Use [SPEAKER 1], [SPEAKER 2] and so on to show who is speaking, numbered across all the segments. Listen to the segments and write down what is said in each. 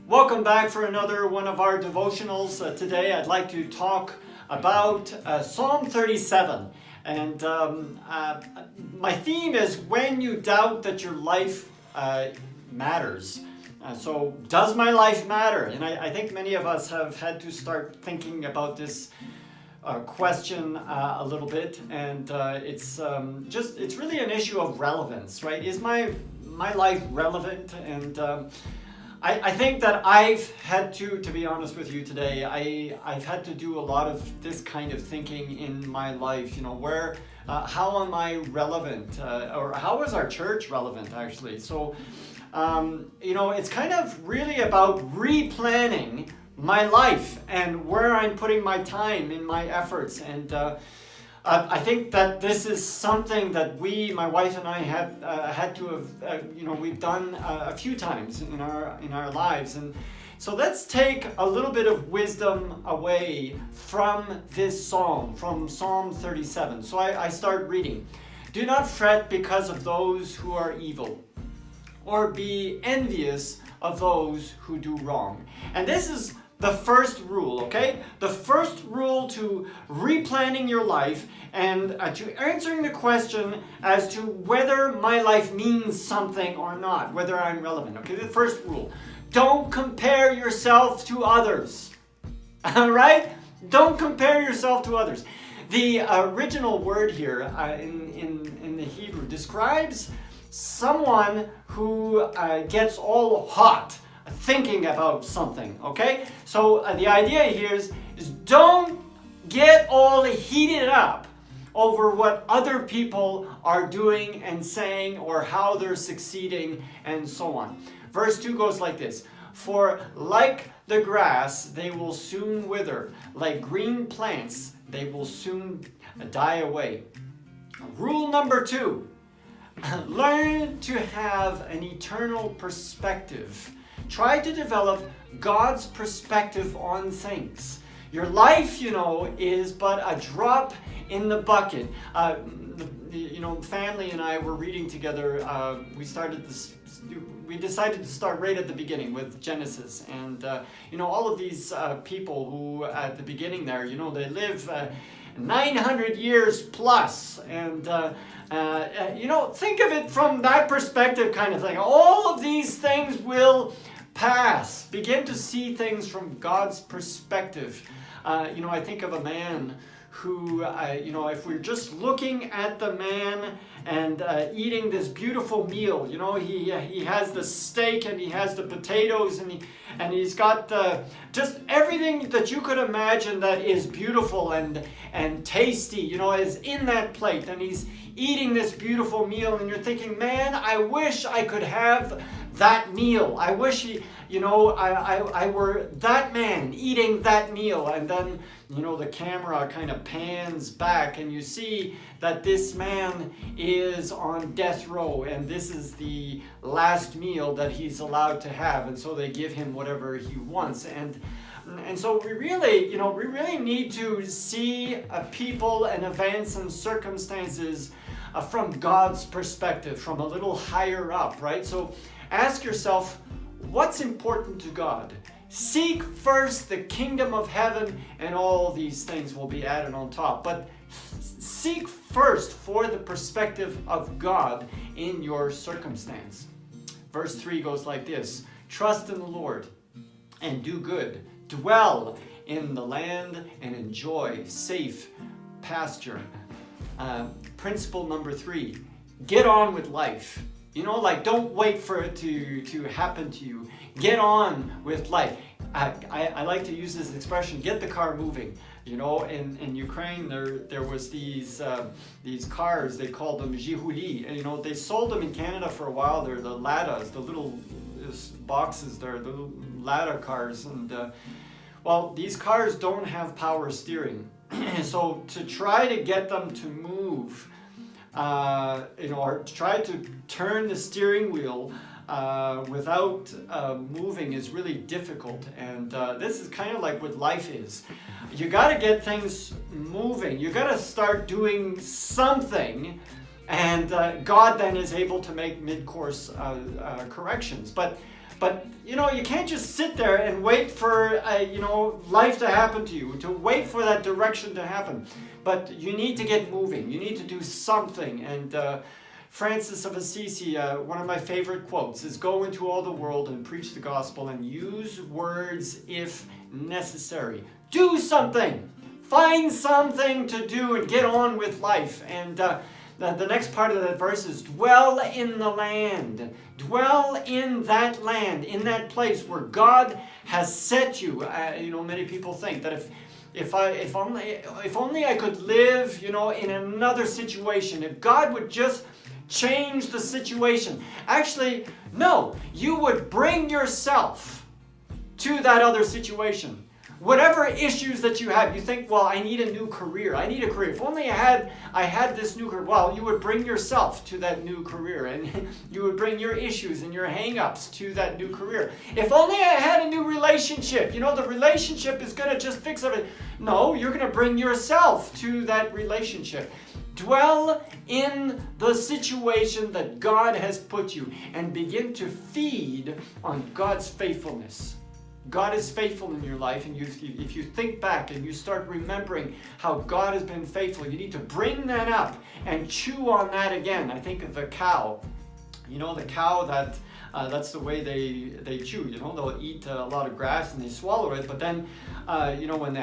[SPEAKER 1] Welcome back for another one of our devotionals. Today I'd like to talk about Psalm 37. And my theme is when you doubt that your life matters. So does my life matter? And I think many of us have had to start thinking about this question a little bit. And it's really an issue of relevance, right? Is my life relevant? And I think that I've had to be honest with you today, I've had to do a lot of this kind of thinking in my life. How am I relevant? Or how is our church relevant, actually? So, it's kind of really about replanning my life and where I'm putting my time and my efforts. And I think that this is something that my wife and I have had to have, we've done a few times in our lives. And so let's take a little bit of wisdom away from this psalm, from Psalm 37. So I start reading. Do not fret because of those who are evil, or be envious of those who do wrong. And this is the first rule, okay? The first rule to replanning your life and to answering the question as to whether my life means something or not, whether I'm relevant. Okay, the first rule, don't compare yourself to others. All right? Don't compare yourself to others. The original word here in the Hebrew describes someone who gets all hot thinking about something, okay? So the idea here is don't get all heated up over what other people are doing and saying or how they're succeeding and so on. Verse 2 goes like this: for like the grass, they will soon wither. Like green plants, they will soon die away. Rule number 2, learn to have an eternal perspective. Try to develop God's perspective on things. Your life, is but a drop in the bucket. Family and I were reading together. We decided to start right at the beginning with Genesis. And, all of these people who at the beginning there, they live 900 years plus. And, think of it from that perspective kind of thing. All of these things will pass. Begin to see things from God's perspective. I think of a man who, if we're just looking at the man and eating this beautiful meal, he has the steak and he has the potatoes and he's got just everything that you could imagine that is beautiful and tasty, is in that plate, and he's eating this beautiful meal, and you're thinking, man, I wish I could have that meal. I wish I were that man eating that meal. And then the camera kind of pans back and you see that this man is on death row and this is the last meal that he's allowed to have, and so they give him whatever he wants. And so we really need to see people and events and circumstances from God's perspective, from a little higher up, right? So ask yourself, what's important to God? Seek first the kingdom of heaven, and all these things will be added on top. But seek first for the perspective of God in your circumstance. Verse 3 goes like this: trust in the Lord and do good. Dwell in the land and enjoy safe pasture. Principle number 3, get on with life. Don't wait for it to happen to you. Get on with life. I like to use this expression, get the car moving. In Ukraine, there was these cars, they called them Zhiguli. And, they sold them in Canada for a while. They're the Ladas, the little boxes there, the little Lada cars. And, these cars don't have power steering. So to try to get them to move, or try to turn the steering wheel without moving is really difficult. And this is kind of like what life is. You got to get things moving. You got to start doing something, and God then is able to make mid-course corrections. But But, you can't just sit there and wait for, life to happen to you, to wait for that direction to happen. But you need to get moving. You need to do something. And Francis of Assisi, one of my favorite quotes, is go into all the world and preach the gospel and use words if necessary. Do something. Find something to do and get on with life. And the next part of that verse is dwell in the land. Dwell in that land, in that place where God has set you. Many people think that if only I could live, in another situation, if God would just change the situation. Actually, no, you would bring yourself to that other situation. Whatever issues that you have, you think, well, I need a new career. I need a career. If only I had this new career. Well, you would bring yourself to that new career, and you would bring your issues and your hang-ups to that new career. If only I had a new relationship. The relationship is going to just fix everything. No, you're going to bring yourself to that relationship. Dwell in the situation that God has put you and begin to feed on God's faithfulness. God is faithful in your life, and if you think back and you start remembering how God has been faithful, you need to bring that up and chew on that again. I think of the cow. The cow that's the way they chew. They'll eat a lot of grass and they swallow it, but then when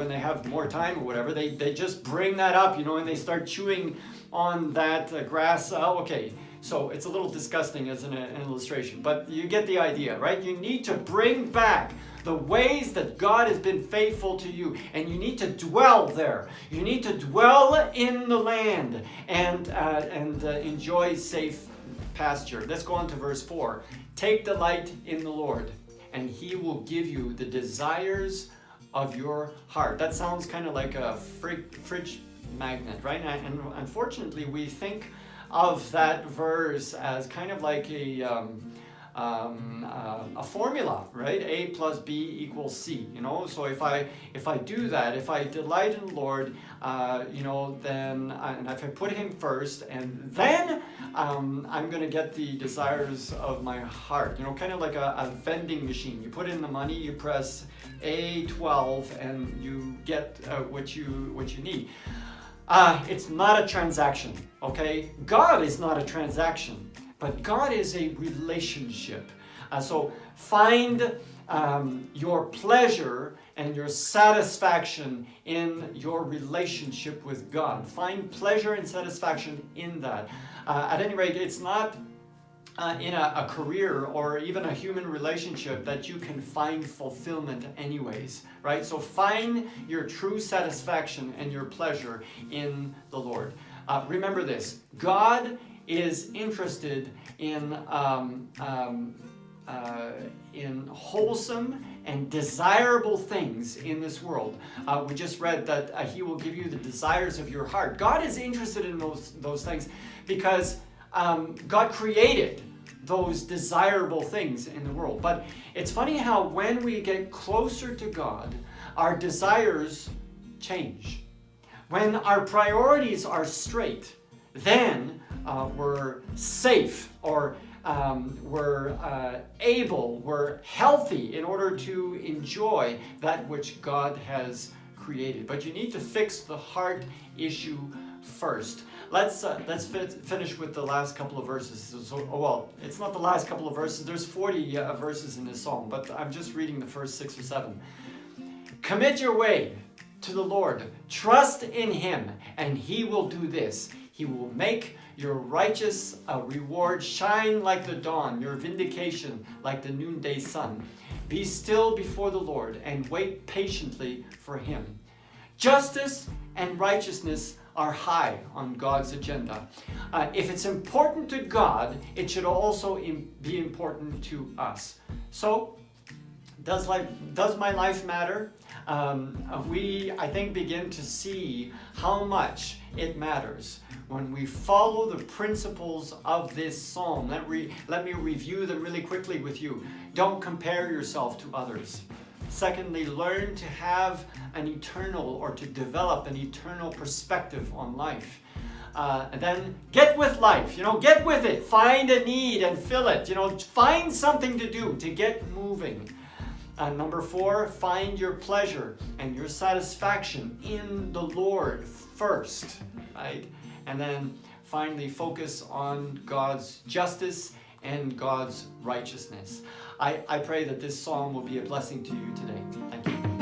[SPEAKER 1] they have more time or whatever, they just bring that up, and they start chewing on that grass. Okay. So it's a little disgusting as an illustration, but you get the idea, right? You need to bring back the ways that God has been faithful to you, and you need to dwell there. You need to dwell in the land and enjoy safe pasture. Let's go on to verse 4. Take delight in the Lord, and He will give you the desires of your heart. That sounds kind of like a fridge magnet, right? And unfortunately, we think of that verse as kind of like a formula, right? A plus B equals C. So if I do that, if I delight in the Lord, then and if I put Him first, and then I'm going to get the desires of my heart. Kind of like a vending machine. You put in the money, you press A12, and you get what you need. It's not a transaction, okay? God is not a transaction, but God is a relationship. So find your pleasure and your satisfaction in your relationship with God. Find pleasure and satisfaction in that. At any rate, it's not in a career or even a human relationship that you can find fulfillment anyways, right? So find your true satisfaction and your pleasure in the Lord. Remember this, God is interested in wholesome and desirable things in this world. We just read that He will give you the desires of your heart. God is interested in those things because God created those desirable things in the world. But it's funny how when we get closer to God, our desires change. When our priorities are straight, then we're safe, or we're able, we're healthy in order to enjoy that which God has created. But you need to fix the heart issue first. Let's finish with the last couple of verses. Well, it's not the last couple of verses. There's 40 verses in this psalm, but I'm just reading the first 6 or 7. Commit your way to the Lord. Trust in Him, and He will do this. He will make your righteous reward shine like the dawn, your vindication like the noonday sun. Be still before the Lord and wait patiently for Him. Justice and righteousness are high on God's agenda. If it's important to God, it should also be important to us. So, does my life matter? We, I think, begin to see how much it matters when we follow the principles of this psalm. Let me review them really quickly with you. Don't compare yourself to others. Secondly, learn to have an eternal, or to develop an eternal perspective on life. And then get with life, get with it. Find a need and fill it. Find something to do to get moving. Number 4, find your pleasure and your satisfaction in the Lord first, right? And then finally focus on God's justice and God's righteousness. I pray that this psalm will be a blessing to you today. Thank you.